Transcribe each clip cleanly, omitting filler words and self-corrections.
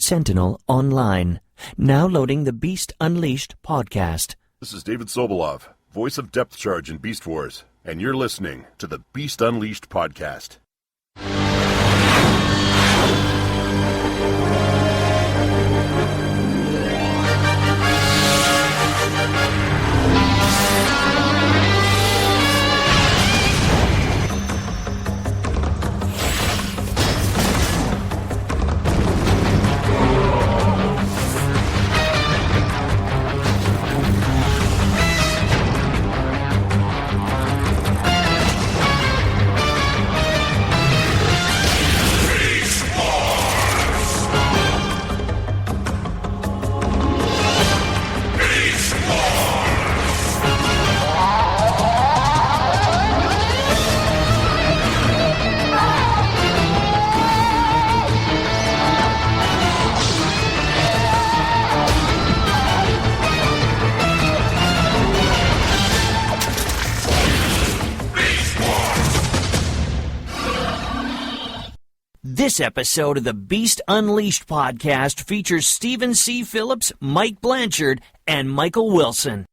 Sentinel Online. Now loading the Beast Unleashed podcast. This is David Sobolov, voice of Depth Charge in Beast Wars, and you're listening to the Beast Unleashed podcast. This episode of the Beast Unleashed podcast features Stephen C. Phillips, Mike Blanchard, and Michael Wilson.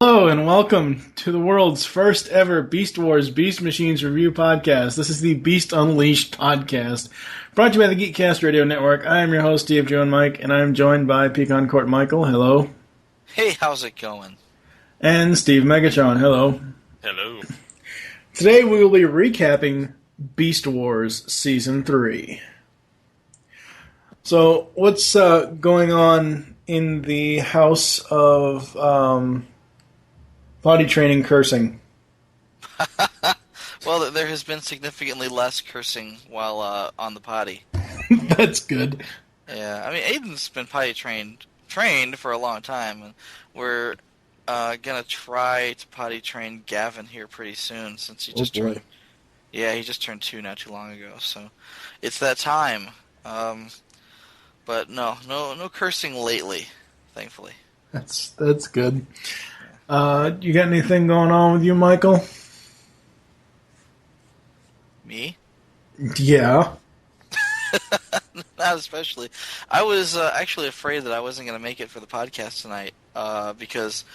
Hello and welcome to the world's first ever Beast Wars Beast Machines review podcast. This is the Beast Unleashed podcast, brought to you by the Geekcast Radio Network. I am your host, Steve, Joe, and Mike, and I am joined by Pecan Court Michael. Hello. Hey, how's it going? And Steve Megatron. Hello. Hello. Today we will be recapping Beast Wars Season 3. So, what's going on in the house of potty training cursing? Well, there has been significantly less cursing while on the potty. That's good. Yeah, I mean, Aiden's been potty trained for a long time, and we're gonna try to potty train Gavin here pretty soon since he just turned. Yeah, he just turned 2 not too long ago, so it's that time. But no cursing lately, thankfully. That's good. You got anything going on with you, Michael? Me? Yeah. Not especially. I was actually afraid that I wasn't going to make it for the podcast tonight because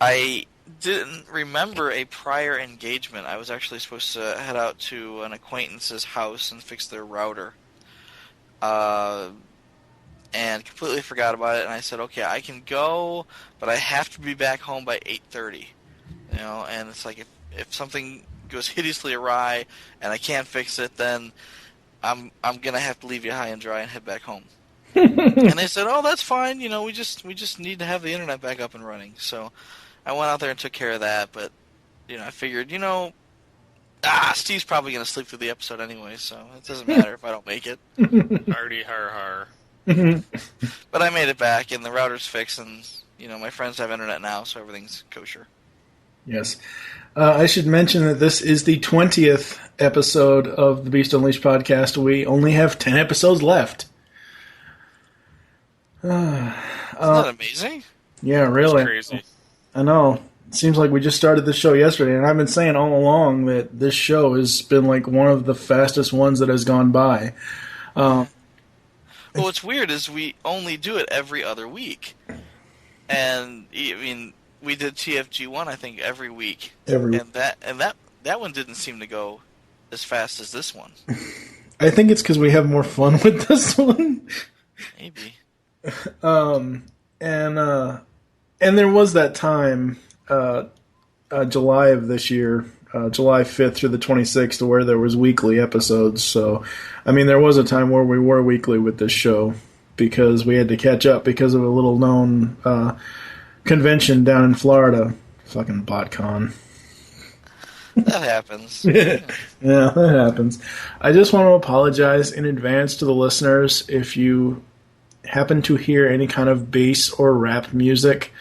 I didn't remember a prior engagement. I was actually supposed to head out to an acquaintance's house and fix their router. And completely forgot about it, and I said, okay, I can go, but I have to be back home by 8:30. You know, and it's like if something goes hideously awry and I can't fix it, then I'm gonna have to leave you high and dry and head back home. And they said, oh, that's fine, you know, we just need to have the internet back up and running. So I went out there and took care of that, but, you know, I figured, you know, Steve's probably going to sleep through the episode anyway, so it doesn't matter if I don't make it. Hardy har har. But I made it back, and the router's fixed, and, you know, my friends have internet now, so everything's kosher. Yes. I should mention that this is the 20th episode of the Beast Unleashed podcast. We only have 10 episodes left. Isn't that amazing? Yeah, really. That's crazy. I know. It seems like we just started this show yesterday, and I've been saying all along that this show has been like one of the fastest ones that has gone by. Well, what's weird is we only do it every other week. And, I mean, we did TFG1, I think, every week. And that one didn't seem to go as fast as this one. I think it's because we have more fun with this one. Maybe. And there was that time, July of this year, July 5th through the 26th, where there was weekly episodes. So, I mean, there was a time where we were weekly with this show because we had to catch up because of a little known convention down in Florida. Fucking BotCon. That happens. Yeah, that happens. I just want to apologize in advance to the listeners if you happen to hear any kind of bass or rap music.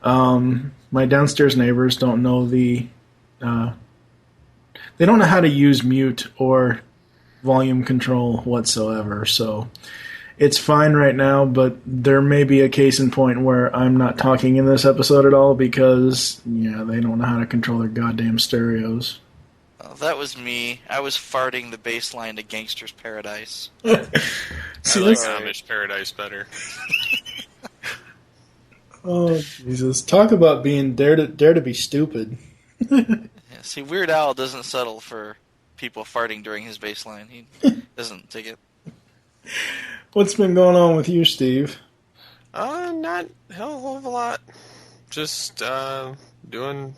My downstairs neighbors don't know they don't know how to use mute or volume control whatsoever, so it's fine right now, but there may be a case in point where I'm not talking in this episode at all because, yeah, they don't know how to control their goddamn stereos. Oh, that was me. I was farting the bass line to Gangster's Paradise. See, I like that's- Amish Paradise better. Oh Jesus! Talk about being dare to be stupid. Yeah, see, Weird Al doesn't settle for people farting during his bass line. He doesn't take it. What's been going on with you, Steve? Not a hell of a lot. Just doing,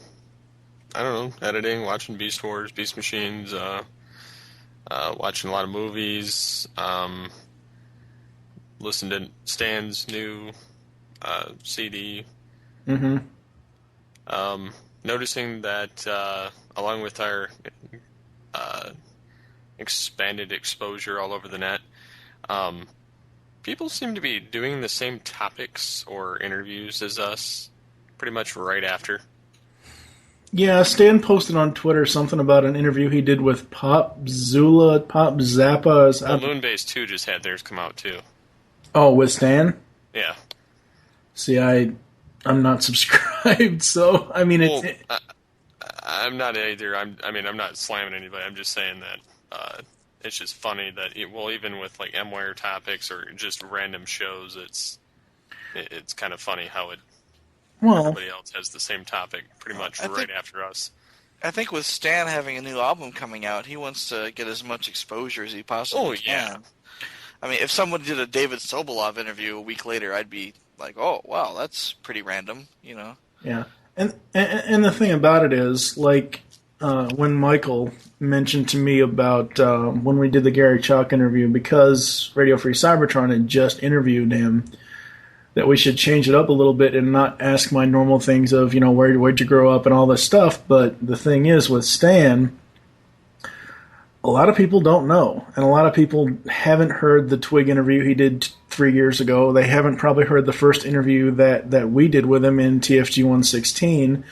I don't know, editing, watching Beast Wars, Beast Machines, watching a lot of movies, listening to Stan's new CD. Mm-hmm. Noticing that along with our expanded exposure all over the net, people seem to be doing the same topics or interviews as us pretty much right after. Yeah, Stan posted on Twitter something about an interview he did with Pop Zappa. Well, Moonbase 2 just had theirs come out too. Oh, with Stan? Yeah. See, I'm not subscribed, so I mean Well, I'm not either. I'm not slamming anybody. I'm just saying that it's just funny that even with like M-Wire topics or just random shows, it's kind of funny how everybody else has the same topic pretty much after us. I think with Stan having a new album coming out, he wants to get as much exposure as he possibly can. Yeah. I mean, if someone did a David Sobolov interview a week later, I'd be like, oh, wow, that's pretty random, you know? Yeah, and the thing about it is, like, when Michael mentioned to me about when we did the Gary Chalk interview, because Radio Free Cybertron had just interviewed him, that we should change it up a little bit and not ask my normal things of, you know, where'd you grow up and all this stuff. But the thing is, with Stan, a lot of people don't know, and a lot of people haven't heard the Twig interview he did 3 years ago. They haven't probably heard the first interview that we did with him in TFG 116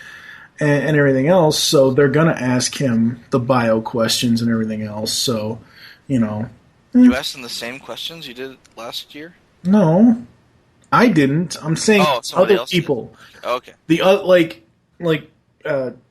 and everything else, so they're going to ask him the bio questions and everything else, so, you know. You asked him the same questions you did last year? No, I didn't. I'm saying other people. Okay.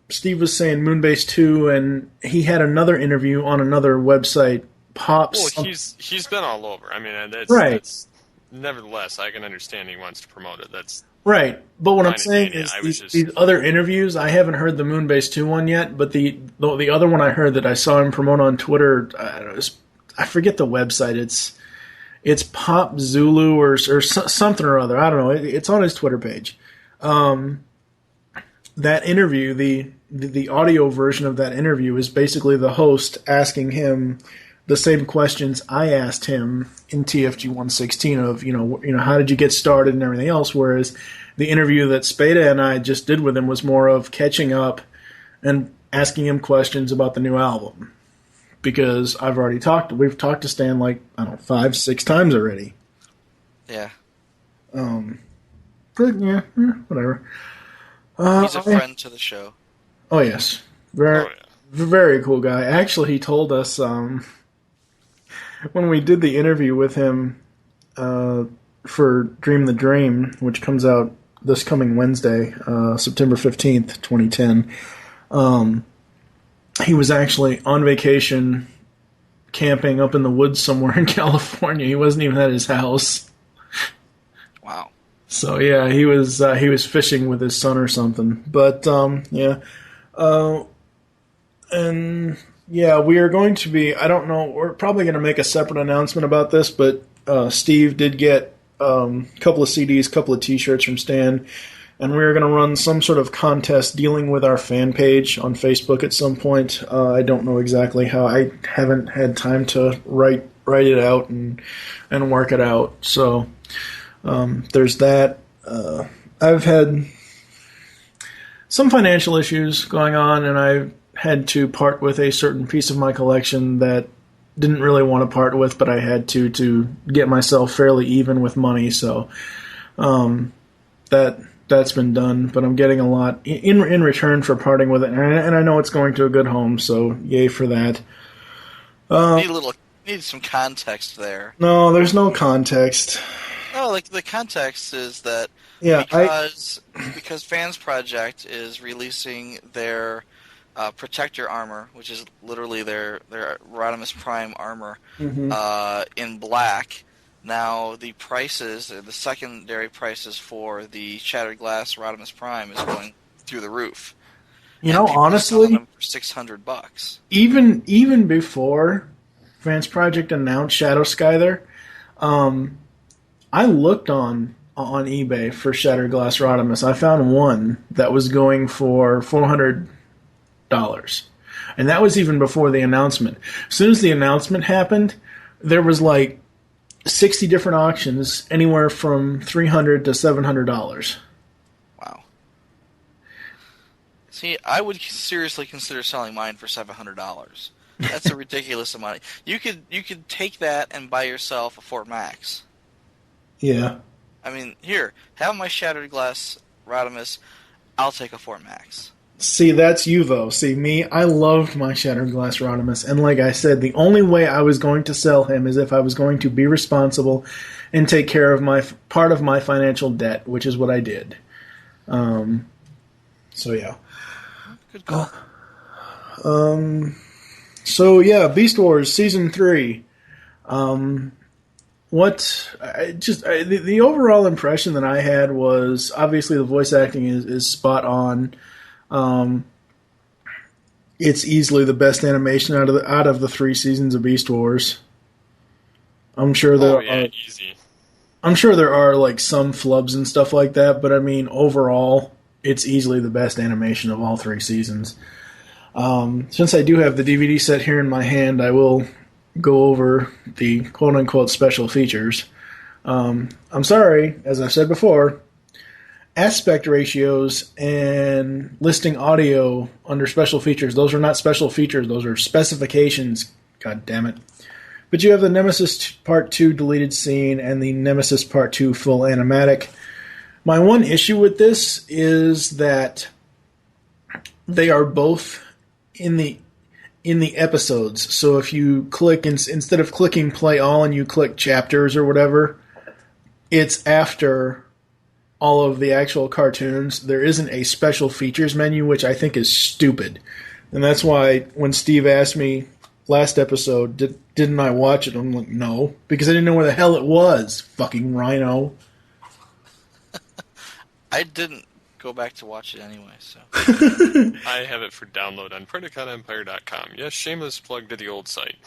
Steve was saying Moonbase 2, and he had another interview on another website, Pops. Well, he's been all over. I mean, that's nevertheless, I can understand he wants to promote it. That's right. But what I'm saying is these other interviews, I haven't heard the Moonbase 2 one yet, but the other one I heard that I saw him promote on Twitter, I forget the website. It's Pop Zulu or something or other. I don't know. It's on his Twitter page. That interview, the audio version of that interview is basically the host asking him the same questions I asked him in TFG 116 of, you know, how did you get started and everything else, whereas the interview that Spada and I just did with him was more of catching up and asking him questions about the new album. Because we've talked to Stan like, I don't know, 5-6 times already. Yeah. But yeah, whatever. He's a friend to the show. Oh, yes. Very cool guy. Actually, he told us when we did the interview with him for Dream the Dream, which comes out this coming Wednesday, September 15th, 2010, he was actually on vacation camping up in the woods somewhere in California. He wasn't even at his house. Wow. So yeah, he was fishing with his son or something. But yeah, and yeah, we are going to be. I don't know. We're probably going to make a separate announcement about this. But Steve did get a couple of CDs, a couple of T-shirts from Stan, and we're going to run some sort of contest dealing with our fan page on Facebook at some point. I don't know exactly how. I haven't had time to write it out and work it out. So. There's that. I've had some financial issues going on, and I had to part with a certain piece of my collection that didn't really want to part with, but I had to get myself fairly even with money. So that's been done, but I'm getting a lot in return for parting with it, and I know it's going to a good home. So yay for that. Need some context there. No, there's no context. Oh, like the context is that because Fans Project is releasing their Protector armor, which is literally their Rodimus Prime armor, in black. Now the prices, the secondary prices for the Shattered Glass Rodimus Prime is going through the roof. You And know, people are selling honestly, them for $600. even before Vance Project announced Shadow Skyther, I looked on eBay for Shattered Glass Rodimus. I found one that was going for $400, and that was even before the announcement. As soon as the announcement happened, there was like 60 different auctions, anywhere from $300 to $700. Wow. See, I would seriously consider selling mine for $700. That's a ridiculous amount. You could take that and buy yourself a Fort Max. Yeah. I mean, here, have my Shattered Glass Rodimus. I'll take a Fort Max. See, that's you, though. See, me, I loved my Shattered Glass Rodimus, and like I said, the only way I was going to sell him is if I was going to be responsible and take care of my part of my financial debt, which is what I did. So, yeah. Good call. So, yeah, Beast Wars Season 3. The overall impression that I had was, obviously the voice acting is spot on. It's easily the best animation out of the 3 seasons of Beast Wars. I'm sure easy. I'm sure there are like some flubs and stuff like that, but I mean overall, it's easily the best animation of all 3 seasons. Since I do have the DVD set here in my hand, I will go over the quote-unquote special features. I'm sorry, as I said before, aspect ratios and listing audio under special features, those are not special features, those are specifications, god damn it. But you have the Nemesis Part 2 deleted scene and the Nemesis Part 2 full animatic. My one issue with this is that they are both in the episodes. So if you click, instead of clicking play all and you click chapters or whatever, it's after all of the actual cartoons. There isn't a special features menu, which I think is stupid. And that's why when Steve asked me last episode, didn't I watch it? I'm like, no, because I didn't know where the hell it was, fucking rhino. I didn't go back to watch it anyway, so. I have it for download on PredicateEmpire.com. Yes, shameless plug to the old site.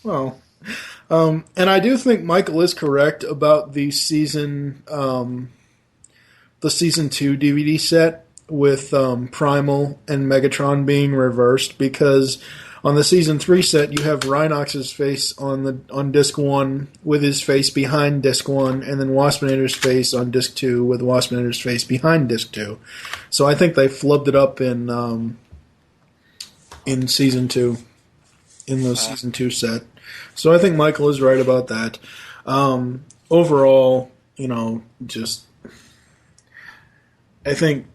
Well, and I do think Michael is correct about the season 2 DVD set with Primal and Megatron being reversed, because on the season 3 set you have Rhinox's face on disc 1 with his face behind disc 1, and then Waspinator's face on disc 2 with Waspinator's face behind disc 2. So I think they flubbed it up in season 2, in the season 2 set. So I think Michael is right about that. Overall, I think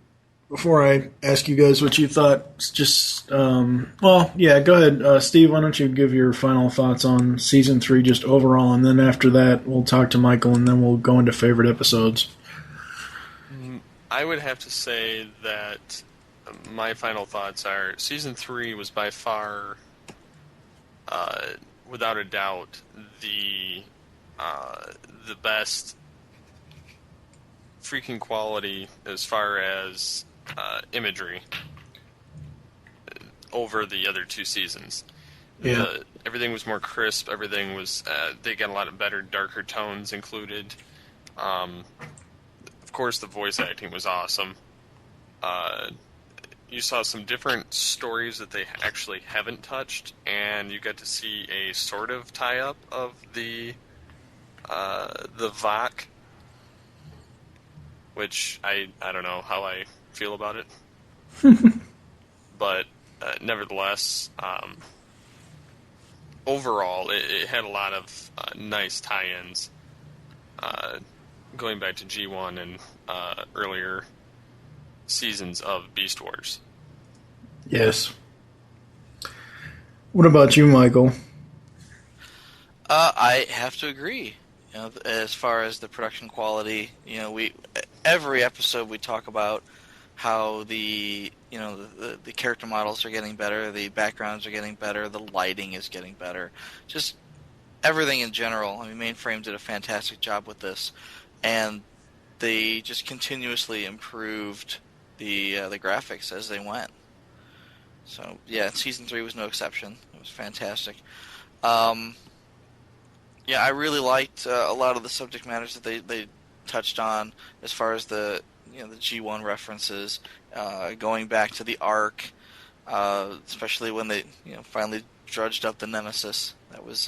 before I ask you guys what you thought, go ahead, Steve. Why don't you give your final thoughts on season 3, just overall, and then after that we'll talk to Michael, and then we'll go into favorite episodes. I would have to say that my final thoughts are season 3 was by far, without a doubt, the best freaking quality as far as imagery over the other 2 seasons. Yeah. Everything was more crisp. Everything was they got a lot of better, darker tones included. Of course, the voice acting was awesome. You saw some different stories that they actually haven't touched, and you got to see a sort of tie-up of the VOC, which I don't know how I feel about it. But nevertheless, overall, it had a lot of nice tie-ins, going back to G1 and earlier seasons of Beast Wars. Yes. What about you, Michael? I have to agree. As far as the production quality, every episode we talk about how the character models are getting better, the backgrounds are getting better, the lighting is getting better. Just everything in general. I mean, Mainframe did a fantastic job with this, and they just continuously improved the graphics as they went. So yeah, season 3 was no exception. It was fantastic. Yeah, I really liked a lot of the subject matters that they touched on, as far as the the G1 references, going back to the Ark, especially when they finally drudged up the Nemesis. That was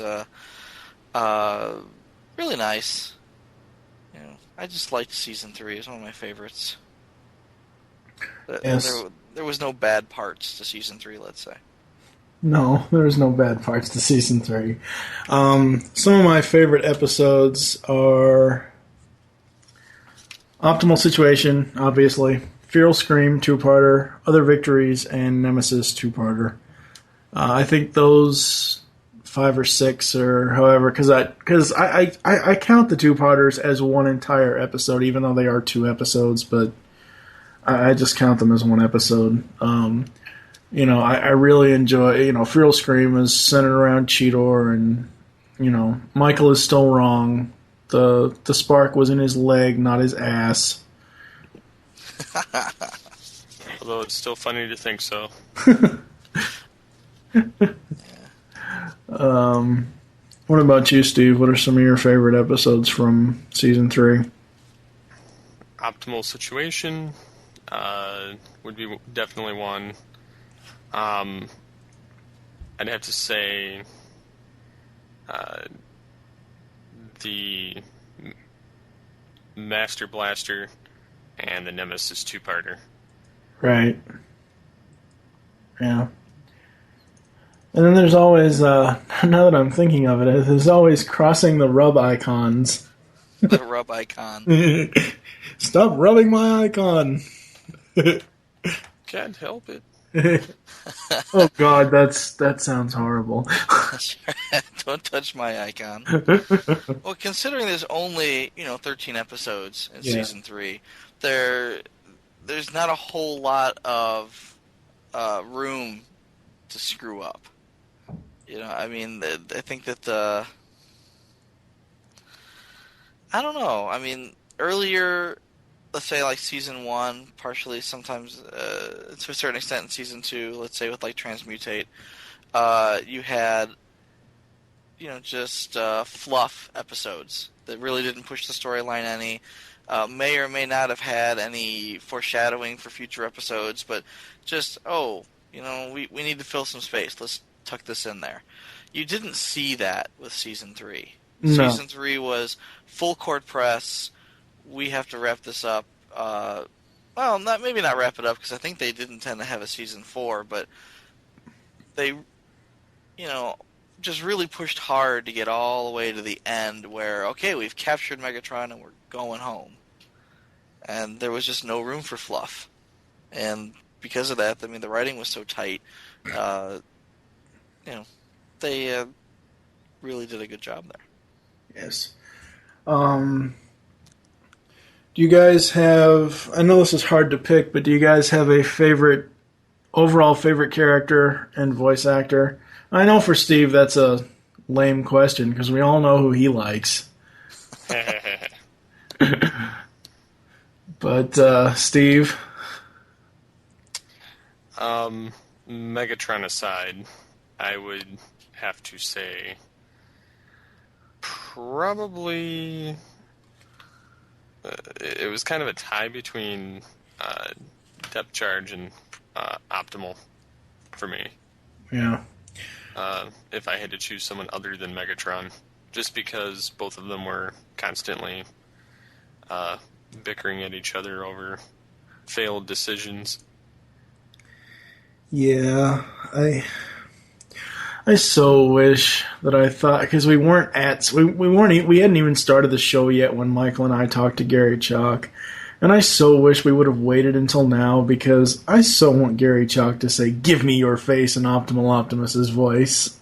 really nice. I just liked season 3. It's one of my favorites. Yes. There was no bad parts to season 3, let's say. No, there was no bad parts to season 3. Some of my favorite episodes are Optimal Situation, obviously, Feral Scream 2-parter, Other Victories, and Nemesis 2-parter. I think those 5 or 6 or however, because I count the 2-parters as one entire episode, even though they are 2 episodes, but I just count them as one episode. I really enjoy, Feral Scream is centered around Cheetor, and, Michael is still wrong. The spark was in his leg, not his ass. Although it's still funny to think so. What about you, Steve? What are some of your favorite episodes from season 3? Optimal Situation would be definitely one. I'd have to say the Master Blaster and the Nemesis 2-parter. Right. Yeah. And then there's always, now that I'm thinking of it, there's always crossing the rub icons. The rub icon. Stop rubbing my icon. Can't help it. Oh God, that sounds horrible. Don't touch my icon. Well, considering there's only 13 episodes in season 3, there's not a whole lot of room to screw up. I mean, I think that I don't know. I mean, earlier, let's say like season 1, partially sometimes to a certain extent in season 2, let's say with like Transmutate, you had just fluff episodes that really didn't push the storyline any. May or may not have had any foreshadowing for future episodes, but just we need to fill some space. Let's tuck this in there. You didn't see that with season 3. No. Season 3 was full court press. We have to wrap this up. Well, maybe not wrap it up, because I think they did intend to have a season 4, but they, just really pushed hard to get all the way to the end where, okay, we've captured Megatron and we're going home. And there was just no room for fluff. And because of that, I mean, the writing was so tight, they really did a good job there. Yes. Do you guys have, I know this is hard to pick, but do you guys have a overall favorite character and voice actor? I know for Steve that's a lame question, because we all know who he likes. But, Steve? Megatron aside, I would have to say probably it was kind of a tie between Depth Charge and Optimal for me. Yeah. If I had to choose someone other than Megatron, just because both of them were constantly bickering at each other over failed decisions. Yeah, I so wish that I thought, because we hadn't even started the show yet when Michael and I talked to Gary Chalk, and I so wish we would have waited until now, because I so want Gary Chalk to say, "Give me your face" in Optimal Optimus's voice.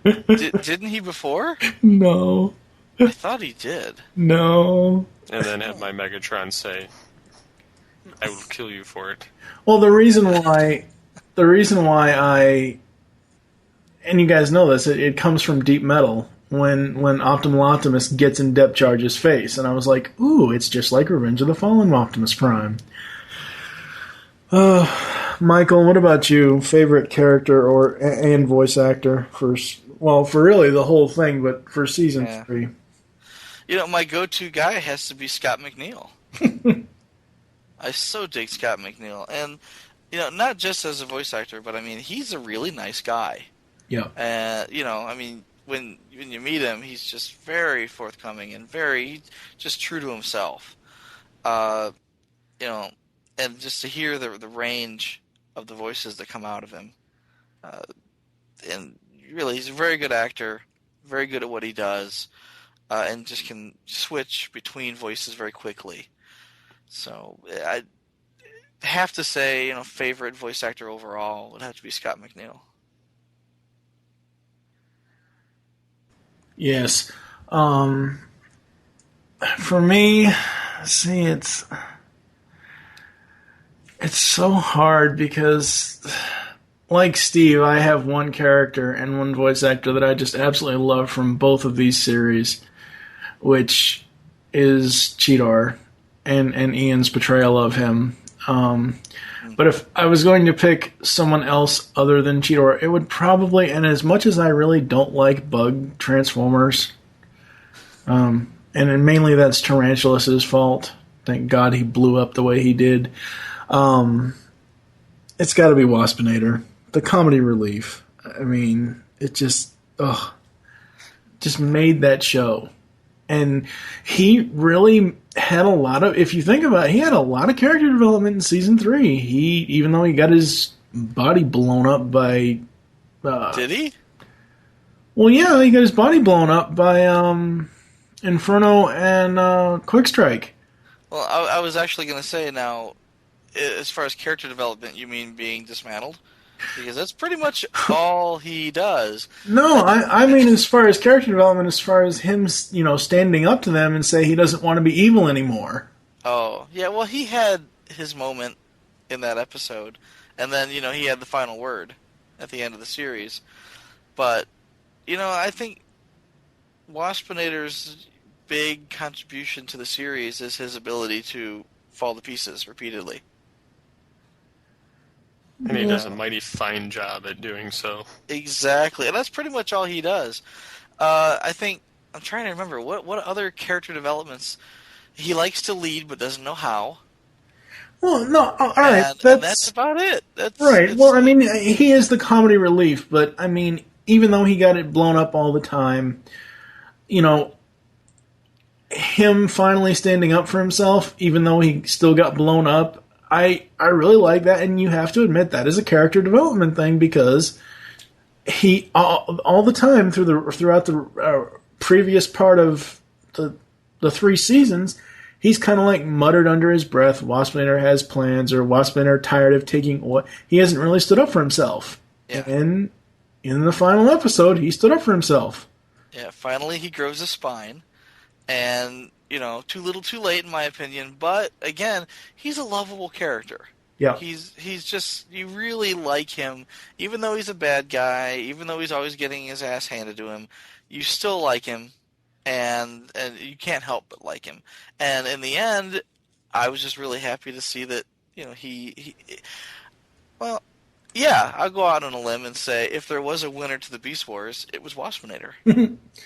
Didn't he before? No. I thought he did. No. And then have my Megatron say, "I will kill you for it." Well, the reason why I and you guys know this, it comes from Deep Metal when Optimal Optimus gets in Depth Charge's face, and I was like, ooh, it's just like Revenge of the Fallen Optimus Prime. Michael, what about you? Favorite character and voice actor for really the whole thing, but for season 3? My go-to guy has to be Scott McNeil. I so dig Scott McNeil, and not just as a voice actor, but I mean, he's a really nice guy. Yeah. I mean, when you meet him, he's just very forthcoming and very just true to himself. And just to hear the range of the voices that come out of him, and really, he's a very good actor, very good at what he does, and just can switch between voices very quickly. So I have to say, favorite voice actor overall would have to be Scott McNeil. Yes. For me, see, it's so hard because, like Steve, I have one character and one voice actor that I just absolutely love from both of these series, which is Cheetor and Ian's portrayal of him. But if I was going to pick someone else other than Cheetor, it would probably, and as much as I really don't like bug transformers, and mainly that's Tarantulas' fault. Thank God he blew up the way he did. It's got to be Waspinator, the comedy relief. I mean, it just made that show. And he really had a lot of, if you think about it, he had a lot of character development in season 3. Even though he got his body blown up by... Did he? Well, yeah, he got his body blown up by Inferno and Quickstrike. Well, I was actually going to say now, as far as character development, you mean being dismantled? Because that's pretty much all he does. No, I mean as far as character development, as far as him, standing up to them and say he doesn't want to be evil anymore. Oh, yeah, well, he had his moment in that episode, and then, he had the final word at the end of the series. But, I think Waspinator's big contribution to the series is his ability to fall to pieces repeatedly. And he does a mighty fine job at doing so. Exactly, and that's pretty much all he does. I think, I'm trying to remember, what other character developments... He likes to lead, but doesn't know how. Well, no, all right. And that's about it. Right, well, I mean, he is the comedy relief, but, I mean, even though he got it blown up all the time, him finally standing up for himself, even though he still got blown up, I really like that, and you have to admit that is a character development thing because he all the time throughout the previous part of the 3 seasons, he's kind of like muttered under his breath, Waspinator has plans, or Waspinator tired of taking what he hasn't really stood up for himself. Yeah. And in the final episode, he stood up for himself. Yeah, finally he grows a spine, and too little, too late, in my opinion. But again, he's a lovable character. Yeah, he's just, you really like him, even though he's a bad guy, even though he's always getting his ass handed to him. You still like him, and you can't help but like him. And in the end, I was just really happy to see that he well, yeah, I'll go out on a limb and say if there was a winner to the Beast Wars, it was Waspinator.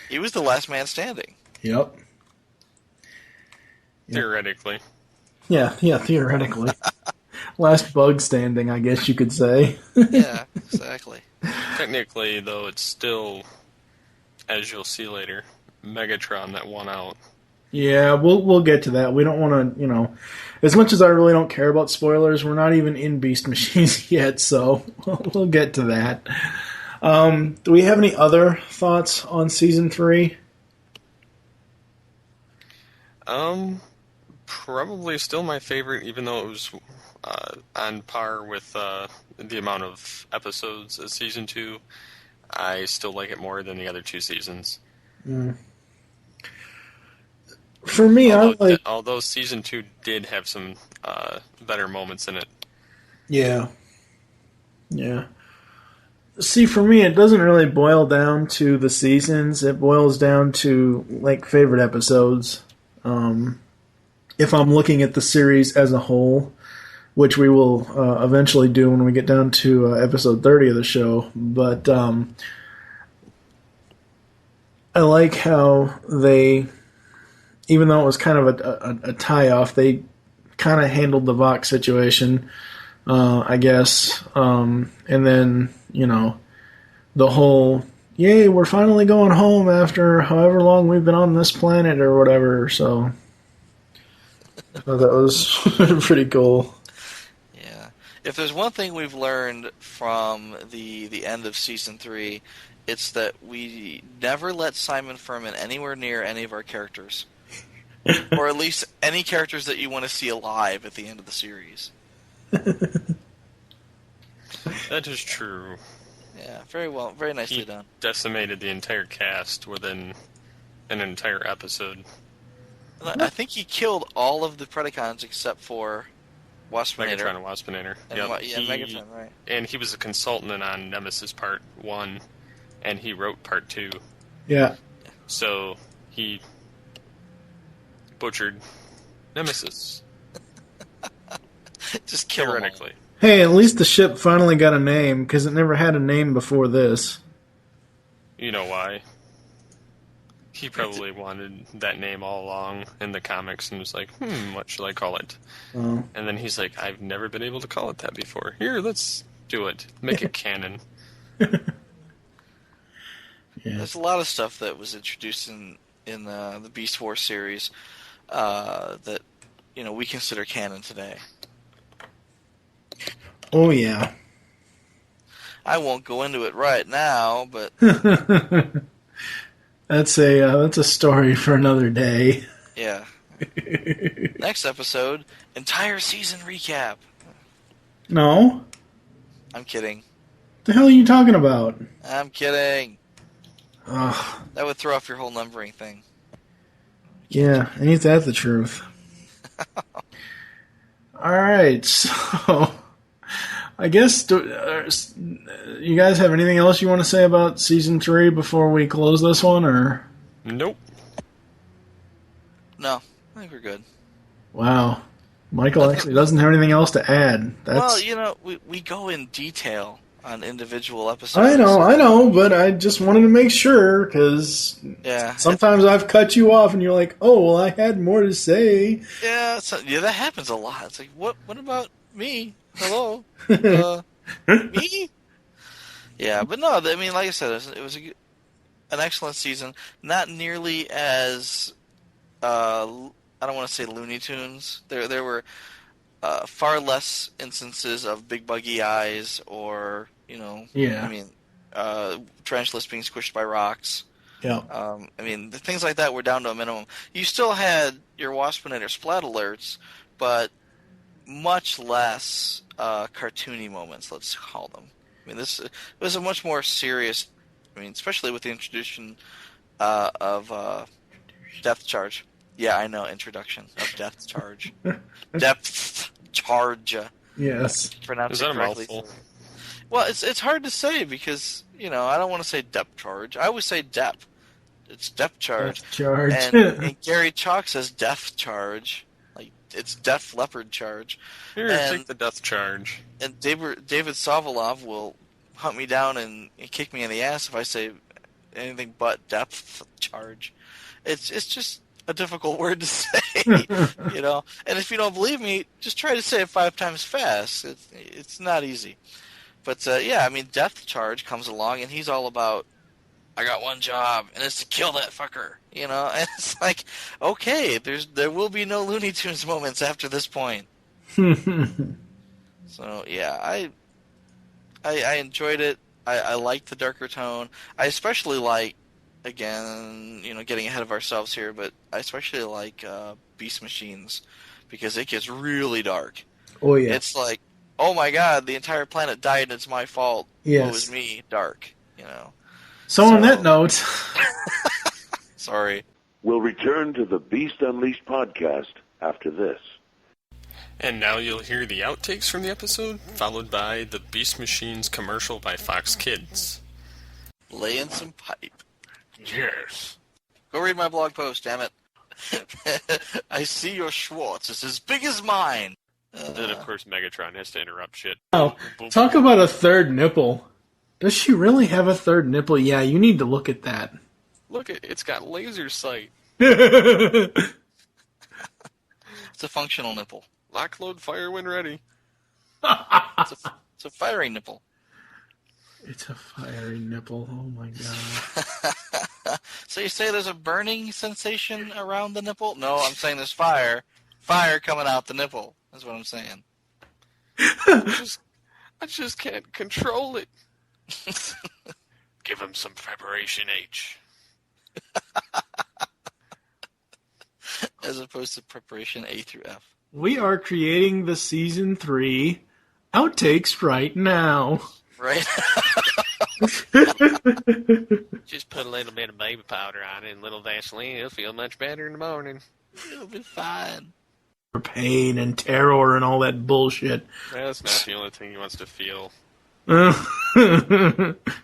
He was the last man standing. Yep. Theoretically. Yeah, theoretically. Last bug standing, I guess you could say. Yeah, exactly. Technically, though, it's still, as you'll see later, Megatron that won out. Yeah, we'll get to that. We don't want to, as much as I really don't care about spoilers, we're not even in Beast Machines yet, so we'll get to that. Do we have any other thoughts on Season 3? Probably still my favorite, even though it was on par with the amount of episodes as Season 2. I still like it more than the other 2 seasons. For me, although Season 2 did have some better moments in it. Yeah. See, for me, it doesn't really boil down to the seasons. It boils down to like favorite episodes. If I'm looking at the series as a whole, which we will eventually do when we get down to episode 30 of the show, but I like how they, even though it was kind of a tie-off, they kind of handled the Vox situation, I guess. And then, the whole, yay, we're finally going home after however long we've been on this planet or whatever. So I thought that was pretty cool. Yeah. If there's one thing we've learned from the end of Season 3, it's that we never let Simon Furman anywhere near any of our characters. Or at least any characters that you want to see alive at the end of the series. That is true. Yeah, very well, very nicely He done. decimated the entire cast within an entire episode. I think he killed all of the Predacons except for Waspinator. Megatron and Waspinator. And Megatron, right. And he was a consultant on Nemesis Part 1, and he wrote Part 2. Yeah. So he butchered Nemesis. Just kill him all. Theoretically. Hey, at least the ship finally got a name, because it never had a name before this. You know why? He probably wanted that name all along in the comics and was like, what should I call it? Oh. And then he's like, I've never been able to call it that before. Here, let's do it. Make it canon. Yeah. There's a lot of stuff that was introduced in the Beast Wars series that we consider canon today. Oh, yeah. I won't go into it right now, but That's a story for another day. yeah. Next episode, entire season recap. No? I'm kidding. The hell are you talking about? I'm kidding. Ugh. That would throw off your whole numbering thing. Yeah, ain't that the truth? Alright, so I guess, you guys have anything else you want to say about Season 3 before we close this one, or? Nope. No, I think we're good. Wow. Michael actually doesn't have anything else to add. That's... Well, we go in detail on individual episodes. I know, but I just wanted to make sure, because sometimes I've cut you off and you're like, oh, well, I had more to say. Yeah, that happens a lot. It's like, what about me? Hello? Me? Yeah, but no, I mean, like I said, it was an excellent season. Not nearly as, I don't want to say Looney Tunes. There were far less instances of big buggy eyes or, tarantulas being squished by rocks. Yeah. The things like that were down to a minimum. You still had your Waspinator splat alerts, but much less cartoony moments, let's call them. This was a much more serious, especially with the introduction of Depth Charge. Yeah, I know, introduction of Depth Charge. Depth Charge. Yes. Pronounce Is it that a correctly. mouthful? Well, it's hard to say because, I don't want to say Depth Charge. I always say Depth. It's Depth Charge. Depth Charge. And Gary Chalk says Depth Charge. Like, it's Def Leopard Charge. Here, take the death charge. And David Sovolov will hunt me down and kick me in the ass if I say anything but Depth Charge. It's just a difficult word to say, And if you don't believe me, just try to say it 5 times fast. It's not easy. But, Depth Charge comes along, and he's all about, I got one job, and it's to kill that fucker, And it's like, okay, there will be no Looney Tunes moments after this point. So, yeah, I enjoyed it. I liked the darker tone. I especially like, again, getting ahead of ourselves here, but I especially like Beast Machines, because it gets really dark. Oh, yeah. It's like, oh my god, the entire planet died and it's my fault. Yes. It was me, dark, So on that note... Sorry. We'll return to the Beast Unleashed podcast after this. And now you'll hear the outtakes from the episode, followed by the Beast Machines commercial by Fox Kids. Lay in some pipe. Yes. Go read my blog post, damn it. I see your Schwartz. It's as big as mine. Then, of course, Megatron has to interrupt shit. Oh, Boom. talk about a third nipple. Does she really have a third nipple? Yeah, you need to look at that. Look, it's got laser sight. It's a functional nipple. Lock, load, fire when ready. It's a firing nipple. It's a fiery nipple. Oh my god. So you say there's a burning sensation around the nipple? No, I'm saying there's fire. Fire coming out the nipple. That's what I'm saying. I just can't control it. Give him some preparation H. As opposed to preparation A through F. We are creating the season 3 outtakes right now. Right? Just put a little bit of baby powder on it and a little Vaseline. It'll feel much better in the morning. It'll be fine. Pain and terror and all that bullshit. That's not the only thing he wants to feel. That's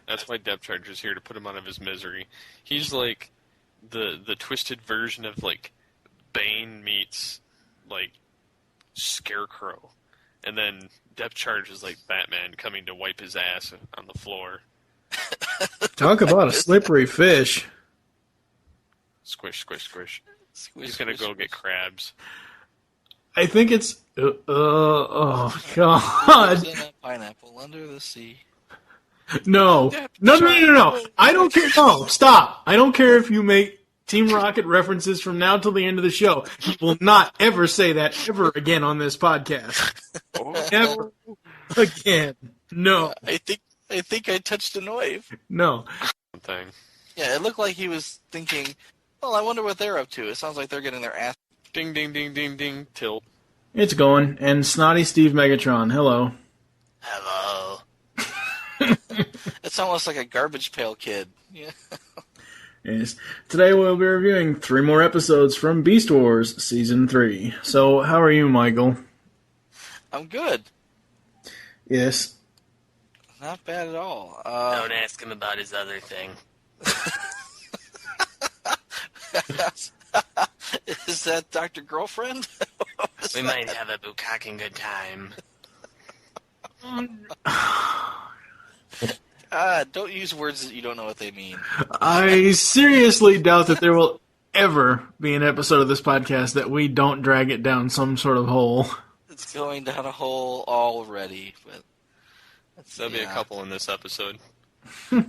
That's why Depth Charger's here, to put him out of his misery. He's like the twisted version of like Bane meets like Scarecrow. And then Depth Charge is like Batman coming to wipe his ass on the floor. Talk about a slippery fish. Squish, squish, squish. Squish, He's gonna squish, go get crabs. I think it's... oh, God. In a pineapple under the sea. No. No. I don't care. No, stop. I don't care if you make Team Rocket references from now till the end of the show. You will not ever say that ever again on this podcast. Ever again. No. I think I touched a knife. No. Thing. Yeah, it looked like he was thinking, well, I wonder what they're up to. It sounds like they're getting their ass. Ding, ding, ding, ding, ding. Tilt. It's going. And Snotty Steve Megatron. Hello. Hello. It's almost like a garbage pail kid. Yeah. Yes. Today we'll be reviewing 3 more episodes from Beast Wars Season 3. So, how are you, Michael? I'm good. Yes. Not bad at all. Don't ask him about his other thing. Is that Dr. Girlfriend? We might have a bukkake good time. Don't use words that you don't know what they mean. I seriously doubt that there will ever be an episode of this podcast that we don't drag it down some sort of hole. It's going down a hole already, but There'll be a couple in this episode.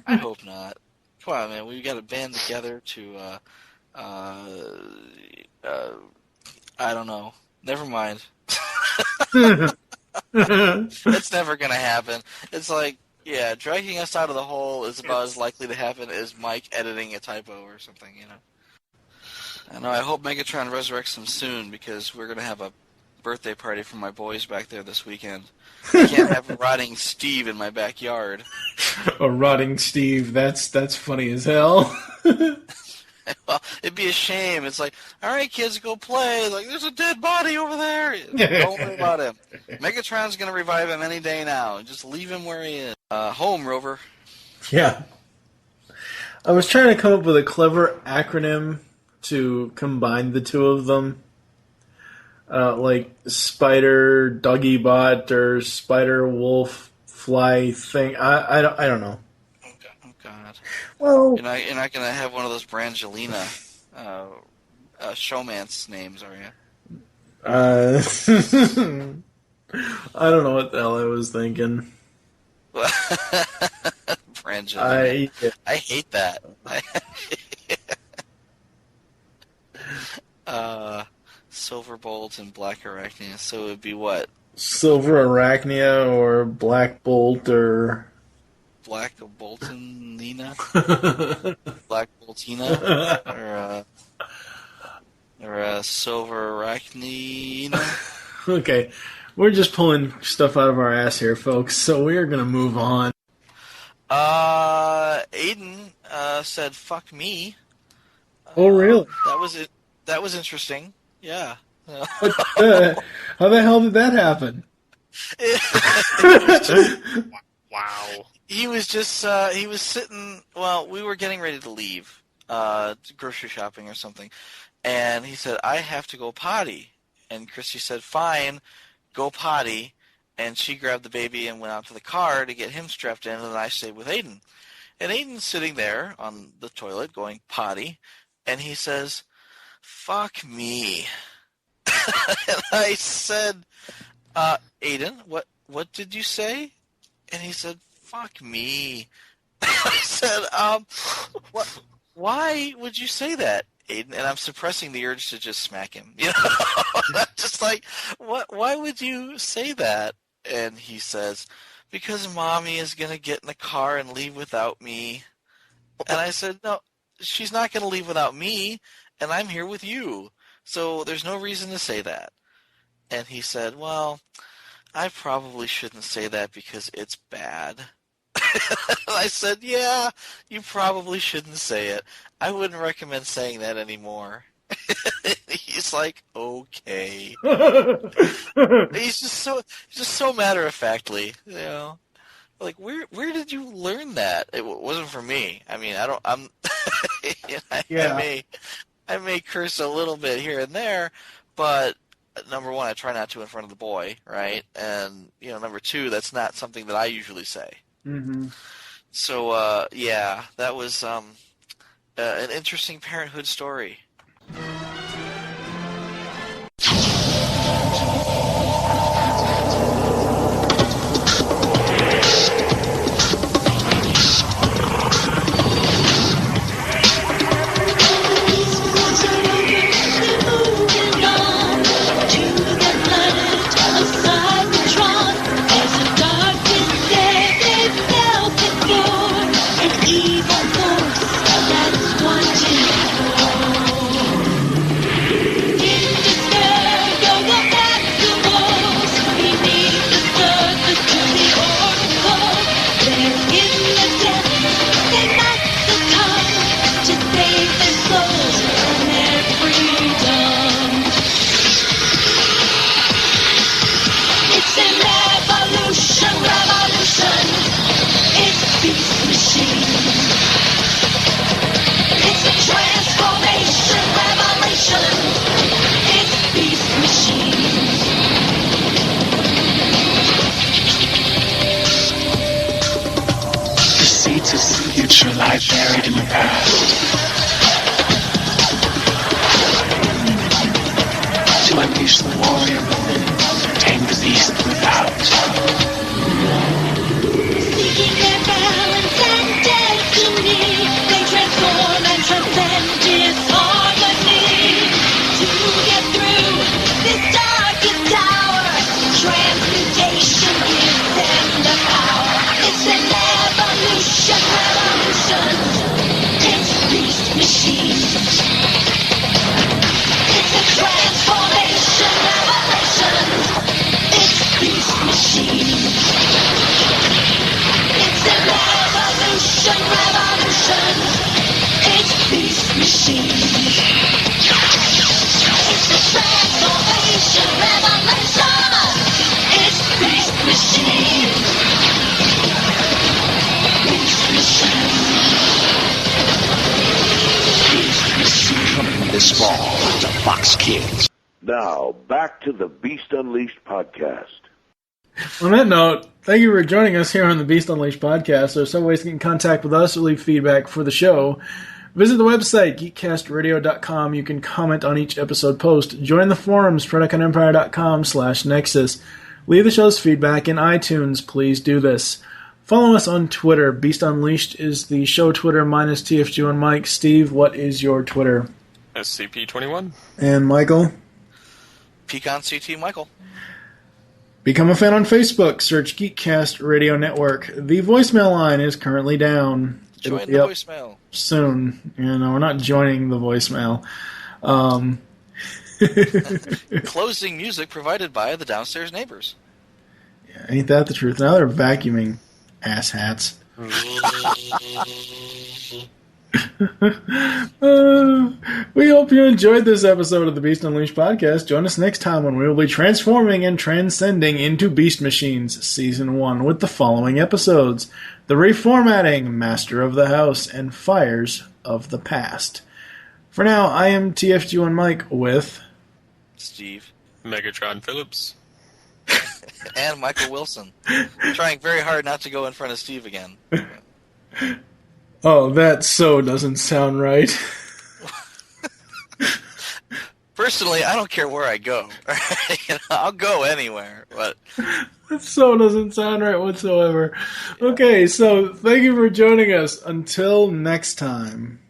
I hope not. Come on, man. We've got to band together to, I don't know. Never mind. It's never going to happen. It's like, yeah, dragging us out of the hole is about as likely to happen as Mike editing a typo or something, you know. I know, I hope Megatron resurrects him soon, because we're going to have a birthday party for my boys back there this weekend. I can't have a rotting Steve in my backyard. A rotting Steve. That's funny as hell. Well, it'd be a shame. It's like, all right, kids, go play. Like, there's a dead body over there. Don't worry about him. Megatron's going to revive him any day now. Just leave him where he is. Home, Rover. Yeah. I was trying to come up with a clever acronym to combine the two of them. Like Spider Doggy Bot or Spider Wolf Fly thing. I don't know. Oh God. Well, You're not going to have one of those Brangelina showmance names, are you? I don't know what the hell I was thinking. Brangelina. I hate that. Silverbolt and Black Arachnia. So it would be what? Silver Arachnia or Black Bolt or... Black Boltonina? Black Boltina? Or Silver Arachnina? Okay, we're just pulling stuff out of our ass here, folks, so we are going to move on. Aiden said, fuck me. Oh, really? That was interesting. Yeah. How the hell did that happen? Wow. He was just he was sitting. Well, we were getting ready to leave, grocery shopping or something, and he said, "I have to go potty." And Christy said, "Fine, go potty." And she grabbed the baby and went out to the car to get him strapped in, and then I stayed with Aiden. And Aiden's sitting there on the toilet going potty, and he says, "Fuck me." And I said, Aiden, what did you say? And he said, "Fuck me." I said, what? Why would you say that, Aiden? And I'm suppressing the urge to just smack him. You know, I'm just like, what? Why would you say that? And he says, "Because mommy is gonna get in the car and leave without me." And I said, "No, she's not gonna leave without me, and I'm here with you. So there's no reason to say that." And he said, "Well, I probably shouldn't say that because it's bad." And I said, "Yeah, you probably shouldn't say it. I wouldn't recommend saying that anymore." He's like, "Okay." He's just so matter of factly, you know. Like, where did you learn that? It wasn't for me. I mean, I'm Yeah. I may curse a little bit here and there, but number one, I try not to in front of the boy, right? And number two, that's not something that I usually say. Mm-hmm. So yeah, that was an interesting parenthood story. Lie buried in the past. To unleash the warrior within, tame the beast without. Seeking their balance and destiny, they transform and transcend disharmony. To get through this darkest hour, transmutation gives them the power. It's an evolution. It's beast machines. It's a transformation, revelation. It's beast machines. It's an evolution, revolution. It's beast machines. It's a transformation, revelation. It's beast machines. Beast machines. Coming this fall to Fox Kids. Now, back to the Beast Unleashed podcast. On that note, thank you for joining us here on the Beast Unleashed podcast. There's some ways to get in contact with us or leave feedback for the show. Visit the website, geekcastradio.com. You can comment on each episode post. Join the forums, PredaconEmpire.com/Nexus. Leave the show's feedback in iTunes. Please do this. Follow us on Twitter. Beast Unleashed is the show Twitter minus TFG and Mike. Steve, what is your Twitter? SCP-21. And Michael? Pecan CT Michael. Become a fan on Facebook. Search Geekcast Radio Network. The voicemail line is currently down. Join It'll be the up voicemail. soon. We're not joining the voicemail. Closing music provided by the downstairs neighbors. Yeah, ain't that the truth? Now they're vacuuming, asshats. We hope you enjoyed this episode of the Beast Unleashed podcast. Join us next time when we will be transforming and transcending into Beast Machines Season 1 with the following episodes: The Reformatting, Master of the House, and Fires of the Past. For now, I am TFG1 Mike with Steve. Megatron Phillips. And Michael Wilson. I'm trying very hard not to go in front of Steve again. Oh, that so doesn't sound right. Personally, I don't care where I go. I'll go anywhere, but That so doesn't sound right whatsoever. Okay, so thank you for joining us. Until next time.